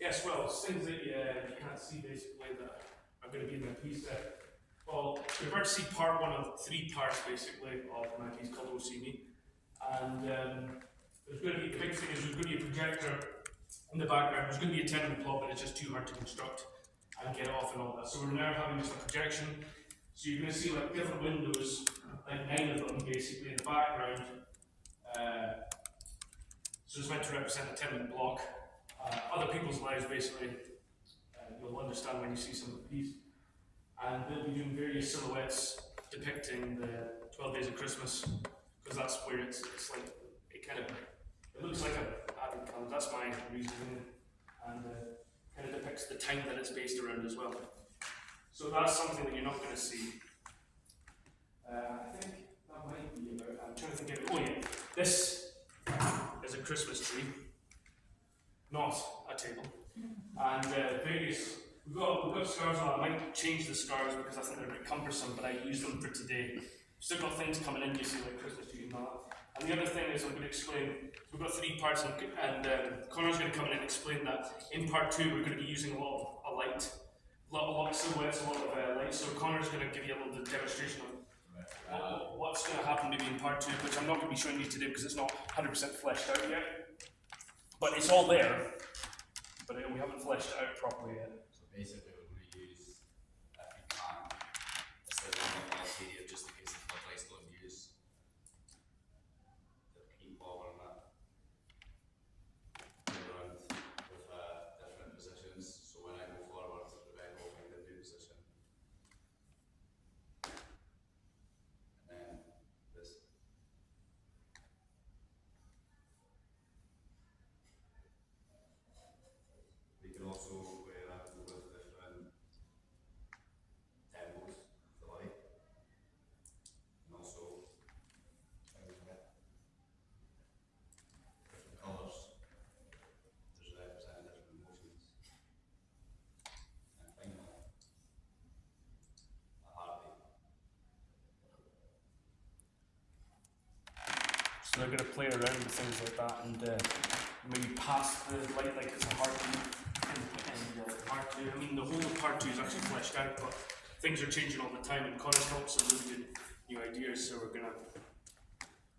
Yes, well, it's things that you can't see basically that are going to be in the piece there. Well, you're about to see part one of 3 parts basically of my piece called Oh See Me. And there's going to be, the big thing is there's going to be a projector in the background. There's going to be a tenement plot, but it's just too hard to construct and get it off and all that. So we're now having just a projection. So you're going to see like different windows, like 9 of them basically in the background. So it's meant to represent a tenement block. Other people's lives basically. You'll understand when you see some of the piece. And they'll be doing various silhouettes depicting the 12 Days of Christmas, because that's where it's like, it looks like a advent calendar. That's my reasoning, and kind of depicts the time that it's based around as well. So that's something that you're not going to see. I think that might be about, I'm trying to think of it. Oh yeah, this is a Christmas tree, not a table. And we've got scars on. I might change the scars because I think they're a bit cumbersome, but I use them for today. Still got things coming in, you see, like Christmas tree and that. And the other thing is I'm going to explain, we've got 3 parts, and Connor's going to come in and explain that in part 2 we're going to be using a lot of light, a lot of silhouettes, a lot of light. So Connor's going to give you a little demonstration of what's going to happen maybe in part 2, which I'm not going to be showing you today because it's not 100% fleshed out yet. But it's all there, but we haven't fleshed it out properly yet. So basically we're going to use, if we can, a slightly more LCD just in case the floodlights don't use the paint ball on that. Around with different positions, so when I go forward, Rebecca will find a new position. And then this. We can also play around with different tempos of the light, and also different colours to represent different emotions. And finally, a heartbeat. So they're going to play around with things like that and maybe pass the light like it's a heartbeat in part 2. I mean, the whole of part 2 is actually fleshed out, but things are changing all the time, and Connor's got some really good new ideas, so we're going to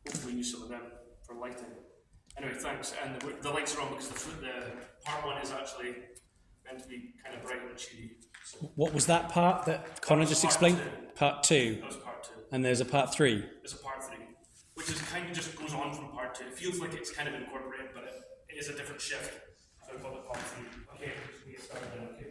hopefully use some of them for lighting. Anyway, thanks. And the lights are on because the part 1 is actually meant to be kind of bright and cheery. So What was that part that Connor just explained? Part 2. that was part 2. And there's a part 3. There's a part 3, which is kind of just goes on from part 2. It feels like it's kind of incorporated, but it is a different shift. So I call it part 3. Okay, so we get started then, okay.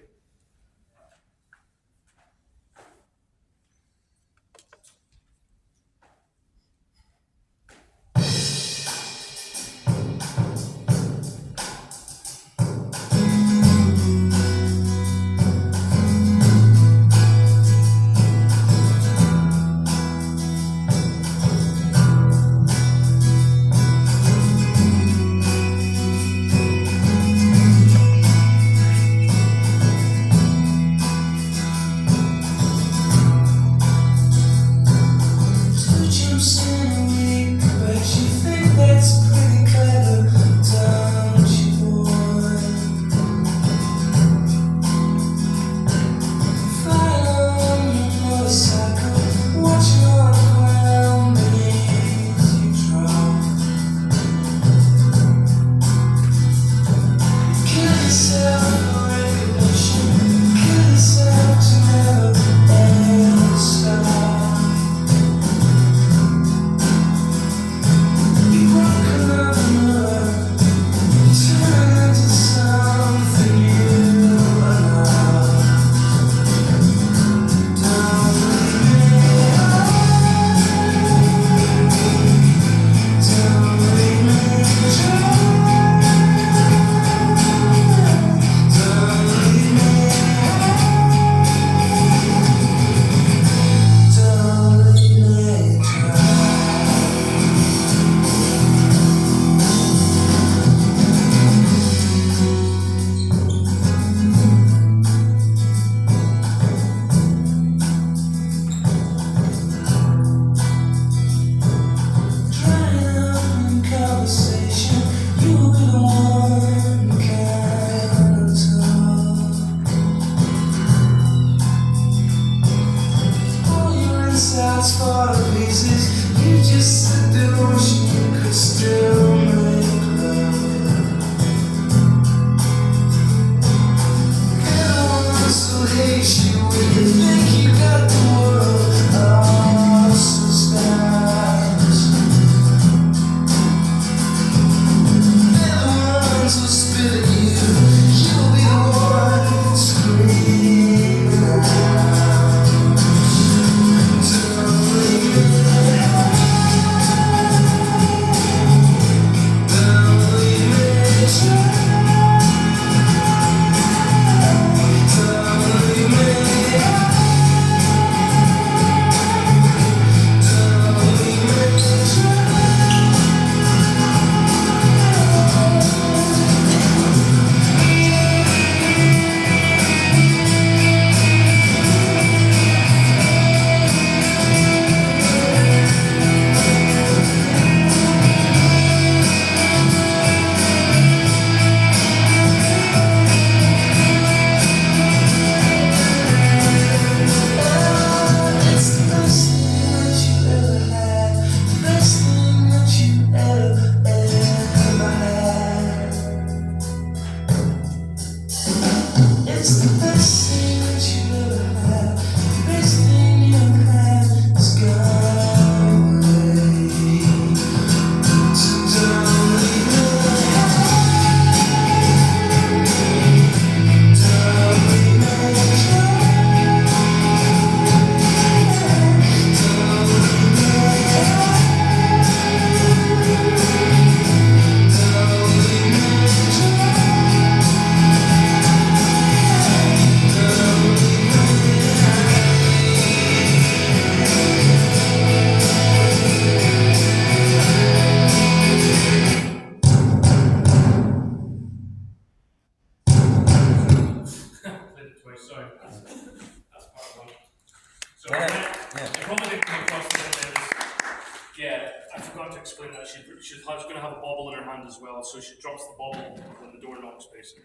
explain that. She's going to have a bauble in her hand as well, so she drops the bauble when the door knocks, basically.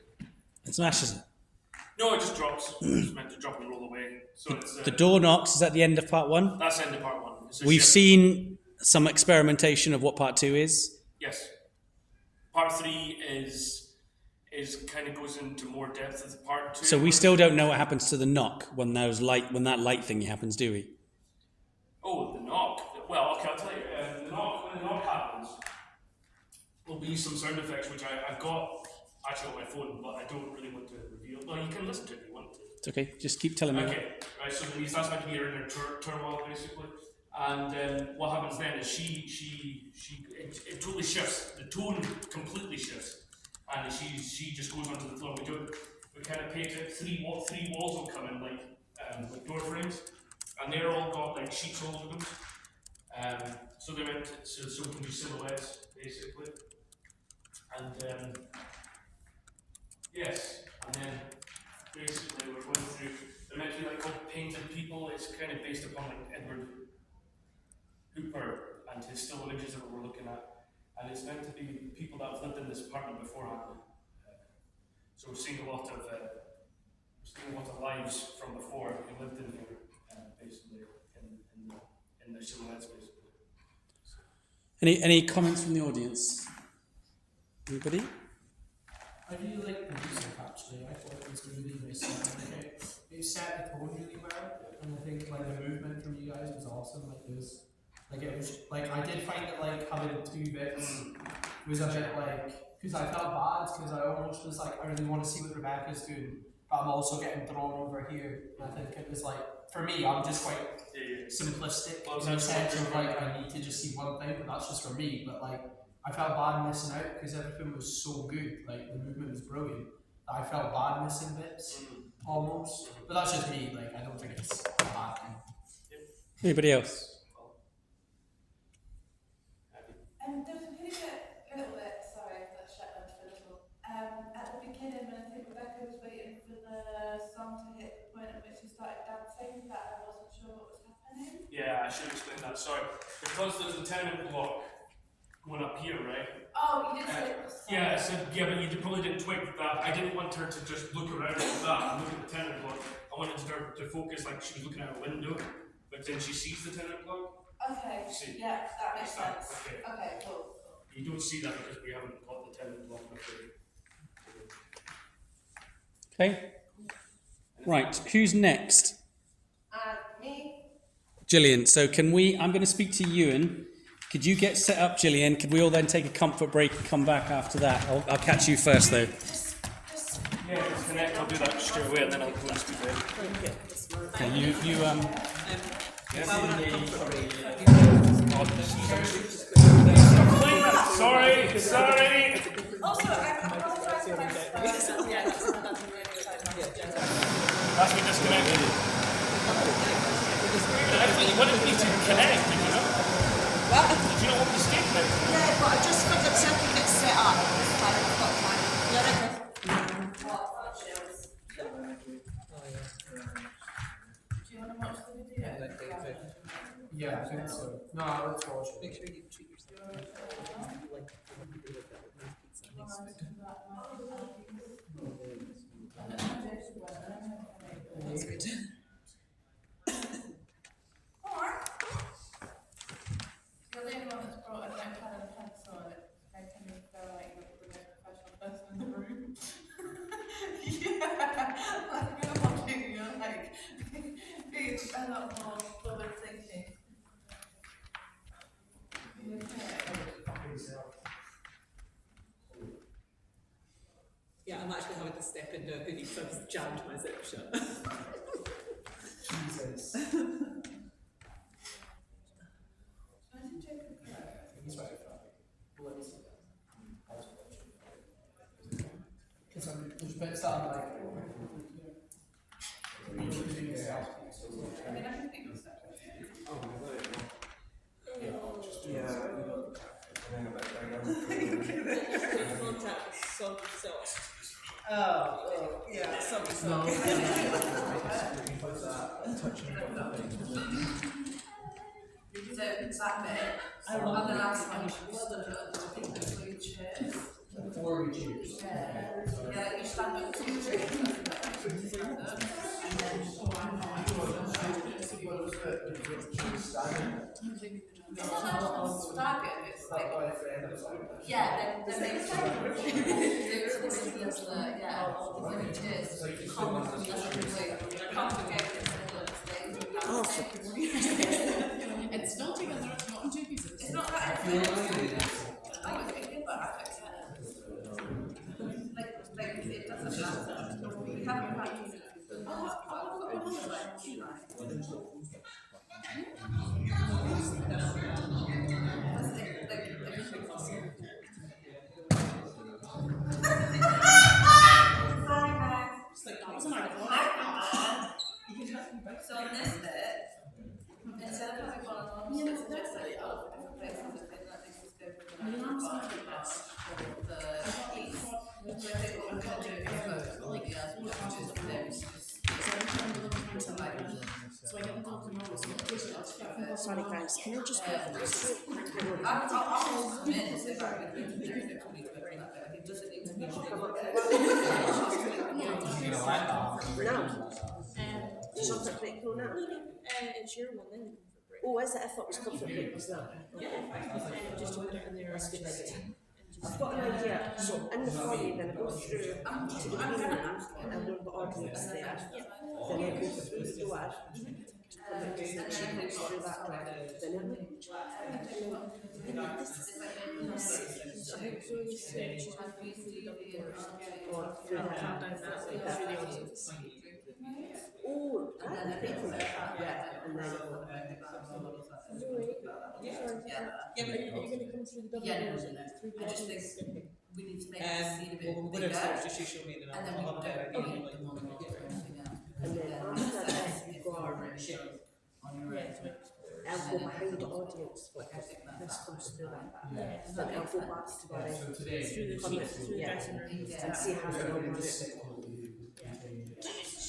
It smashes it. No, it just drops. It's meant to drop and roll away. So it's The door knocks is at the end of part 1. That's the end of part 1. We've seen some experimentation of what part 2 is. Yes. Part 3 is kind of goes into more depth of part 2. So we still don't know what happens to the knock when that light thing happens, do we? Oh, the knock. Well, okay, I'll tell you. When the knock happens, there'll be some sound effects which I've got actually on my phone, but I don't really want to reveal. Well, you can listen to it if you want to. It's okay. Just keep telling me. Okay, right. So that's meant to be her inner turmoil, basically. And what happens then is it totally shifts. The tone completely shifts, and she just goes onto the floor. We kind of paint it. Three walls will come in like door frames, and they're all got like sheets all over them. So they're meant to, so we can do silhouettes basically, and yes, and then basically we're going through. They're meant to be like called painted people. It's kind of based upon like Edward Hooper and his still images that we're looking at, and it's meant to be people that have lived in this apartment beforehand. So we're seeing a lot of lives from before who lived in here, basically in their silhouettes, basically. Any comments from the audience? Anybody? I really like the music actually. I thought it was really nice. It set the tone really well, and I think like the movement from you guys was awesome. I did find that like having 2 bits was a bit like, because I felt bad because I almost was like I really want to see what Rebecca's doing, but I'm also getting drawn over here. And I think it was like for me, I'm just quite simplistic in the sense of like I need to just see one thing, but that's just for me. But like I felt bad missing out because everything was so good. Like the movement was brilliant. I felt bad missing bits almost, but that's just me. Like I don't think it's a bad thing. Anybody else? There was a little bit, sorry, that Shetland for a little. At the beginning, when I think Rebecca was waiting for the song to hit the point at which she started dancing, that I wasn't sure what was happening. Yeah, I should explain that. Sorry, because there's a tenement block going up here, right? Oh, you did say it was. Yeah, but you probably didn't twig that. I didn't want her to just look around like that and look at the tenement block. I wanted her to focus like she was looking out a window, but then she sees the tenement block. Okay, See, yeah, that makes sense. okay. Okay, cool. You don't see that because we haven't got the tenement block up there. Okay. Right. Who's next? Me? Gillian. So I'm going to speak to Euan. Could you get set up, Gillian? Could we all then take a comfort break and come back after that? I'll catch you first, though. Yeah, disconnect. I'll do that straight away, and then I'll go and speak there. Okay, Sorry. Also, I apologize for my That's been disconnected. I thought you wanted me to connect, did you know? What? Did you not want me to stay connected? Yeah, but I just figured so I can get set up. I've got time. Yeah, right. Do you want to watch the video? Yeah, I think so. No, let's watch it. Make sure you treat yourself. That's good. You're the only one that's brought a notepad and a pencil, and it's making me feel like you're the most professional person in the room. Yeah, like you're watching, you're like being a lot more forward thinking. Yeah, I'm actually having to step into a hoodie because I've jammed my zip shut. Jesus. He's right. Because there's bits that I'm like, I mean, I can think of stuff. Yeah, something. no. that bit, and the last one, you should well done, for your chairs. Before we choose. Yeah, you stand up to your chairs, and then it's not staggered, it's like, yeah, then they It's not together, it's not in two pieces. it's not that I was thinking, but I don't care. Like it doesn't matter. We haven't practiced it. So on this bit, instead of having one on one, it's just like different places that they let this go for the east. So I think what we're going to do is both, which is this, So I get them talking about this. Sorry guys, can you just I'll minutes if I could do it. It doesn't need to be. Comfort break though now. It's your one then. Oh, is it? I thought it was comfort break was that. Just put it in there. That's good idea. I've got an idea. So in the foyer, then I go through to the green room and we've got audience there. Then I go through the door. And then she comes through that door. Then or through that. Oh, and then yeah, and then Yeah, but you're going to come through the double Yeah, no, doors no, and no. through the I just think audience. we need to make the scene a bit Well, bigger, whatever, just you show me then and then we I'll don't have need a the monologue or anything else. and then after that you go on your own. I'll go behind the audience like this comes through that. Then I'll go back to the So today, Through the come in, seats, through the yeah, dressing room. and see how it all works.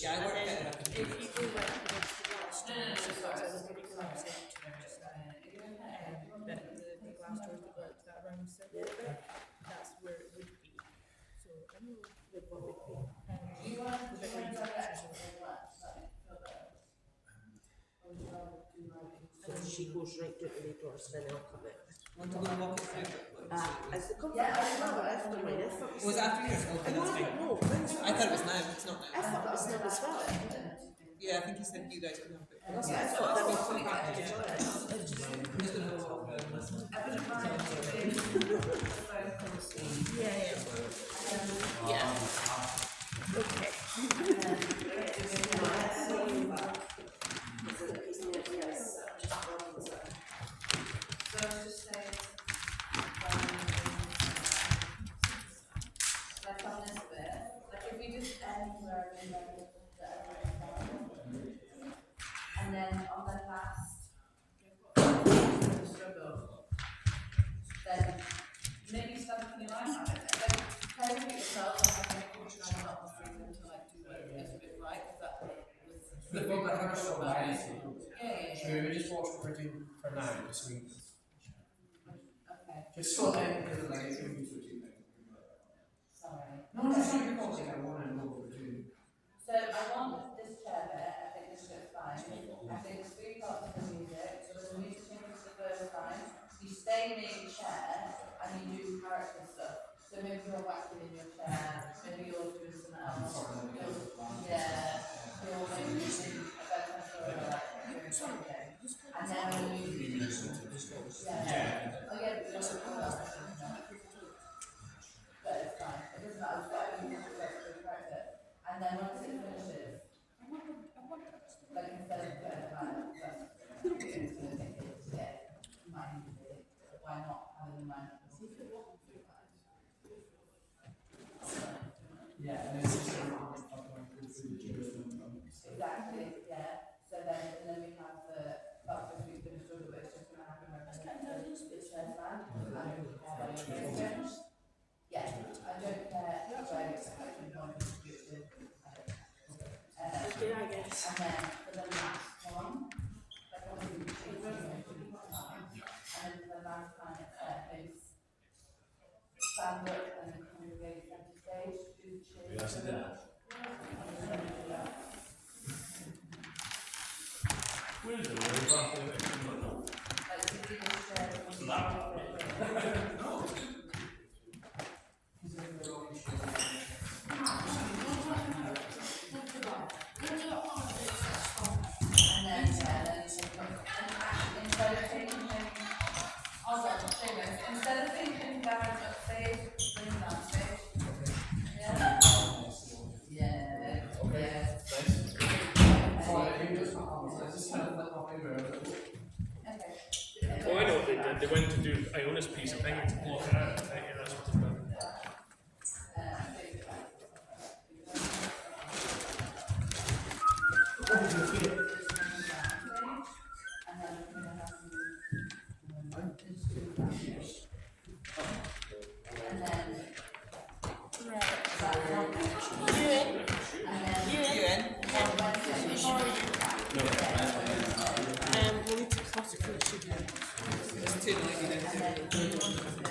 Yeah, I work better. If you go right towards the glass doors, so that's a pretty conversation. But the glass doors that go out to that round circle bit, that's where it would be. So I know with what would be. The bit where you So she goes right down to the doors, then I'll come in. Want to go and walk it through? As the comfort, I thought after mine, I thought Was it after yours? Okay, no, that's I fine. don't know. I thought it was now, it's not I now. thought it was them as well. Yeah, I think he said you guys would have it. That's what I thought they would come back to the toilet. I'm just gonna have a walk around. I wouldn't mind doing the phone call scene. Yeah. Okay. So I was just saying, like on this bit, like if we just end where we and then on the last struggle, then maybe something you like about it. Like try to put yourself like I think you try not to bring them to like do it a bit right, because that was The thing that I saw yeah, so we just watch what we're doing for now, just so we Okay, just sort out because of like it's going to be sorry. No, it's not your fault, like, I want to know what we're doing. So I want this chair bit, I think this bit's fine. I think there's three parts of the music, so there's a music change the first time. You stay near your chair and you do character stuff. So maybe you're whacking in your chair, maybe you're doing something else. Yeah, you're maybe using a bedtime story or like doing something. And then when you yeah. Oh yeah, but you're but it's fine. It doesn't matter. It's whatever you want to character. And then once it finishes, like instead of putting it like yeah, mind why not having the mind? Yeah, and then it's just going to Exactly, yeah. So then we have the that's the week finished order, but it's just going to happen when it's first man. Yeah, I don't care if I actually want to do it. Okay, I guess. And then for the last one, like obviously we change it. stage to change. Yes, it is. Where is it? Where is it? Like to do this share. What's that? And then, instead of taking him, also, Seamus, instead of taking Gavin upstage, bring him downstage. Yeah? Yeah. Yeah. Okay. Oh, I know what they did. They went to do Iona's piece, I think, to block it out. I think that's what they've done. Euan, we'll need to cut it for the sugar. It's too noisy down here.